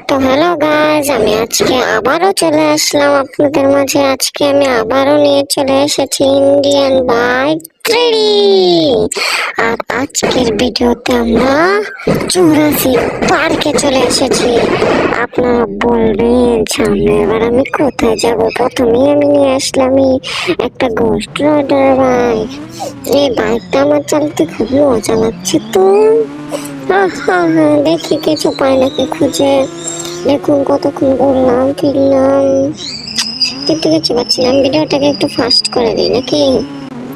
তো hello guys, আমি আজকে আবারও চলে আসলাম আপনাদের মাঝে। আজকে আমি আবারও নিয়ে চলে এসেছি ইন্ডিয়ান বাইক 3D। আর আজকের ভিডিওতে আমরা জুরাসিক পার্কে চলে এসেছি। আপনারা বলবেন সামনে এবার আমি কোথায় যাব? প্রথমেই আমি নিয়ে আসলাম একটা গোস্ট রাইডার বাইক। এই বাইকটা আমার চালাতে খুব মজা লাগছে। তো দেখি কিছু পাই নাকি খুঁজে। দেখুন কতক্ষণ ঘুরলাম ফিরলাম, কিন্তু কিছু পাচ্ছি না। ভিডিওটাকে একটু ফাস্ট করে দিই নাকি?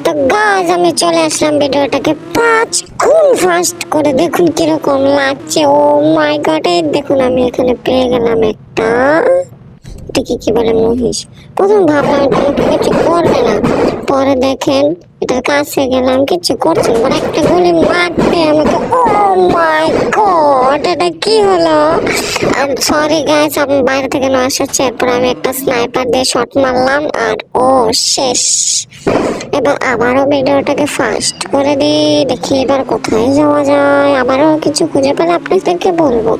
তো গাইস, আমি চলে আসলাম ভিডিওটাকে 5 গুণ ফাস্ট করে। দেখুন কিরকম লাগছে। ও মাই গড, এই দেখুন আমি এখানে পেয়ে গেলাম একটা, দেখি কি বলে, মহিষ। প্রথম ভাবলাম এটা কিছু করবে না, পরে দেখেন এটার কাছে গেলাম, কিছু করছে না, একটা গুলি মারতে আমাকে। ও মাই গড, এটা কি হলো? সরি গাইস, আমি বাইরে থেকে নয় এসেছে। এরপর আমি একটা স্নাইপার দিয়ে শট মারলাম আর ও শেষ। এবার আবারও ভিডিওটাকে ফাস্ট করে দিই, দেখি এবার কোথায় যাওয়া যায়। আবারও কিছু খুঁজে পেলে আপনাদেরকে বলবো।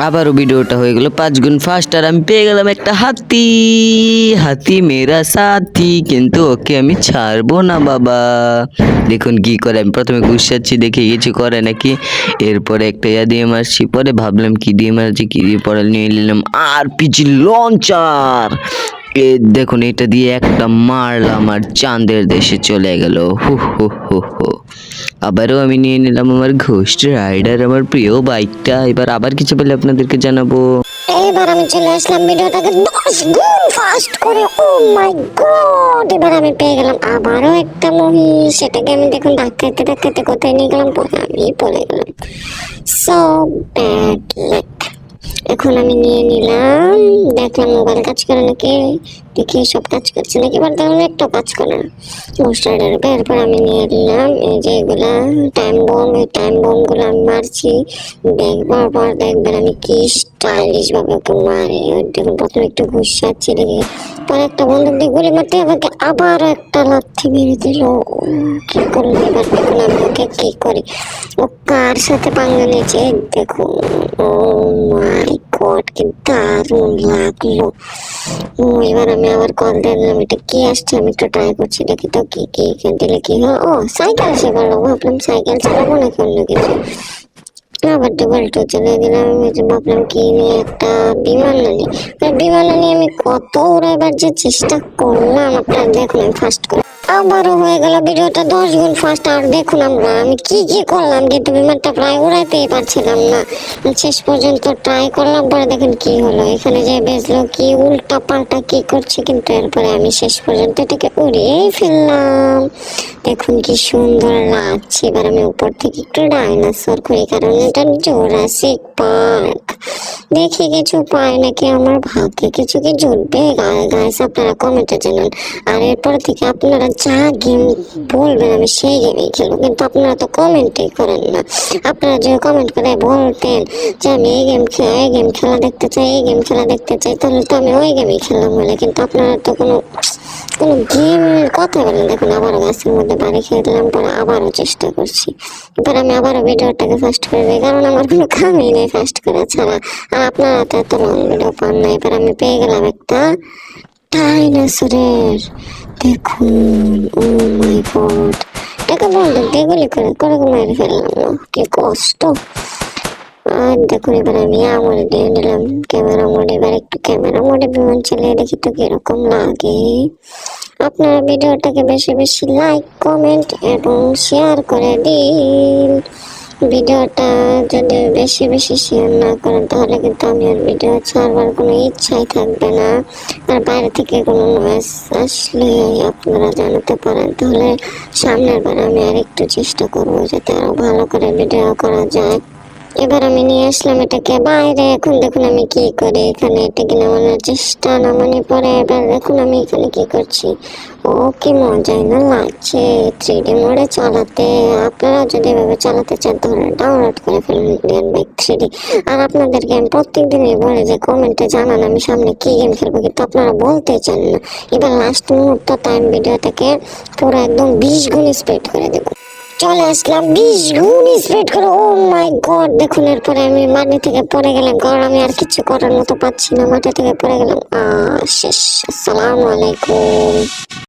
আবারও ভিডিওটা হয়ে গেল 5 গুণ ফাস্ট। আর আমি পেয়ে গেলাম একটা হাতি। হাতি মেরা সাথী, কিন্তু ওকে আমি ছাড়বো না বাবা। দেখুন কি করে, আমি প্রথমে গুছাচ্ছি দেখি কিছু করে নাকি, এরপরে একটা ইয়া দিয়ে মারছি, পরে ভাবলাম কি দিয়ে মারছি, কি দিয়ে পরে নিয়ে নিলাম আর পিজি লঞ্চার। দেখুন এটা দিয়ে একটা মারলাম আর চাঁদের দেশে চলে গেল। হু হু হু হু। আবারও আমি নিয়ে নিলাম আমার ঘোস্ট রাইডার, আমার প্রিয় বাইকটা। এবার আবার কিছু পেলে আপনাদেরকে জানাবো। এবার আমি চলে আসলাম ভিডিওটাকে 10 গুণ ফাস্ট করে। ও মাই গড, এবার আমি পেয়ে গেলাম আবারও একটা মহিষ। সেটাকে আমি দেখুন ধাক্কাতে ধাক্কাতে কোথায় নিয়ে গেলাম, পরে আমি পড়ে গেলাম। So bad luck. এখন আমি নিয়ে নিলাম, দেখলাম মোবাইল কাজ করে নাকি, দেখি সব কাজ করছে নাকি। এবার দেখলাম একটা কাজ করে না ঘোস্ট রাইডার। এরপর আমি নিয়ে নিলাম এই যে এগুলা টাইম বোম। এই টাইম বোম গুলো আমি মারছি, দেখবার পর দেখবেন আমি কি স্টাইলিশ ভাবে ওকে মারি। দেখুন প্রথমে একটু ঘুষাচ্ছি, দেখি পরে একটা বন্দুক দিয়ে গুলি মারতে আমাকে আবার একটা লাথি মেরে দিল। কি করলো এবার দেখুন আমি ওকে কি করি। ও কার সাথে পাঙ্গা নিয়েছে দেখুন। ও মাই গড, কি দারুণ লাগলো। ও এবার আমি আবার কল দিয়ে দিলাম। এটা কি আসছে, আমি একটু ট্রাই করছি, দেখি তো কি কি দিলে কি হয়। ও সাইকেল এসে গেল, ভাবলাম সাইকেল চালাবো নাকি অন্য কিছু। আবার ডবল টু চলে দিলাম। ভাবলাম কি নিয়ে একটা বিমান আনি। বিমান আনি আমি কত উড়াইবার যে চেষ্টা করলাম, আপনারা দেখুন আমি ফার্স্ট করে আবারও হয়ে গেল ভিডিওটা 10 গুণ ফাস্ট। আর দেখুন আমি কি কি করলাম, কিন্তু বিমানটা প্রায় উড়াইতেই পারছিলাম না। শেষ পর্যন্ত ট্রাই করলাম, পরে দেখেন কি হলো, এখানে যে বেজলো কি উল্টা পাল্টা কি করছে, কিন্তু এরপরে আমি শেষ পর্যন্ত এটাকে উড়িয়েই ফেললাম। দেখুন কি সুন্দর লাগছে। এবার আমি উপর থেকে একটু ডাইনোসর করি, কারণ এটা জুরাসিক পার্ক। দেখি কিছু পাই নাকি আমার ভাগ্যে, কিছু কি জুটবে গাইস, আপনারা কমেন্টে জানান। আর এরপর থেকে আপনারা যা গেম বলবেন আমি সেই গেমই খেলবো, কিন্তু আপনারা তো কমেন্টই করেন না। আপনারা যে কমেন্ট করে বলতেন যে আমি এই গেম খেলা দেখতে চাই, এই গেম খেলা দেখতে চাই, তাহলে তো আমি ওই গেমই খেললাম বলে। কিন্তু আপনারা তো কোনো গেম কথা বলেন। দেখুন আবারও গাছের মধ্যে বাড়ি খেয়ে দিলাম, পরে আবারও চেষ্টা করছি। এবার আমি আবারও ভিডিওটাকে ফাস্ট করে দিই, কারণ আমার কোনো কামই নেই ফাস্ট করা ছাড়া। আর আপনারা তো এত লং ভিডিও পান না। এবার আমি পেয়ে গেলাম একটা ডাইনোসরের। দেখুন ও মাই গড, এটাকে বন্দুক দিয়ে গুলি করে মেরে ফেললাম, কি কষ্ট। আর দেখুন এবার আমি আমার দিয়ে নিলাম ক্যামেরা মোড। এবার একটু ক্যামেরা মোডে বিমান চালিয়ে দেখি তো কিরকম লাগে। আপনারা ভিডিওটাকে বেশি বেশি লাইক কমেন্ট এবং শেয়ার করে দিন। ভিডিওটা যদি বেশি বেশি শেয়ার না করেন, তাহলে কিন্তু আমি আর ভিডিও ছাড়বার কোনো ইচ্ছাই থাকবে না। আর বাইরে থেকে কোনো নয়েজ আসলে আপনারা জানাতে পারেন, তাহলে সামনের বার আমি আর একটু চেষ্টা করবো যাতে আরো ভালো করে ভিডিও করা যায়। এবার আমি নিয়ে আসলাম এটাকে বাইরে। এখন দেখুন আমি কি করি, এখানে এটাকে নামানোর চেষ্টা, নামানোর পরে এবার দেখুন আমি এখানে কি করছি। ও কি মজাই না লাগছে 3D মোডে চালাতে। আপনারা যদি এভাবে চালাতে চান তাহলে ডাউনলোড করে ফেলুন ইন্ডিয়ান বাইক 3D। আর আপনাদেরকে আমি প্রত্যেকদিনই বলি যে কমেন্টে জানান আমি সামনে কি গেম খেলবো, কিন্তু আপনারা বলতে চান না। এবার লাস্ট মুহূর্ত টাইম ভিডিওটাকে পুরো একদম 20 গুণ স্পিড করে দেবো। চলে আসলাম 20 গুণ স্পিড করে। ও মাই গড, দেখুন এরপরে আমি মাটি থেকে পড়ে গেলাম, কারণ আমি আর কিছু করার মতো পাচ্ছি না, মাটি থেকে পড়ে গেলাম। শেষ। আসসালামু আলাইকুম।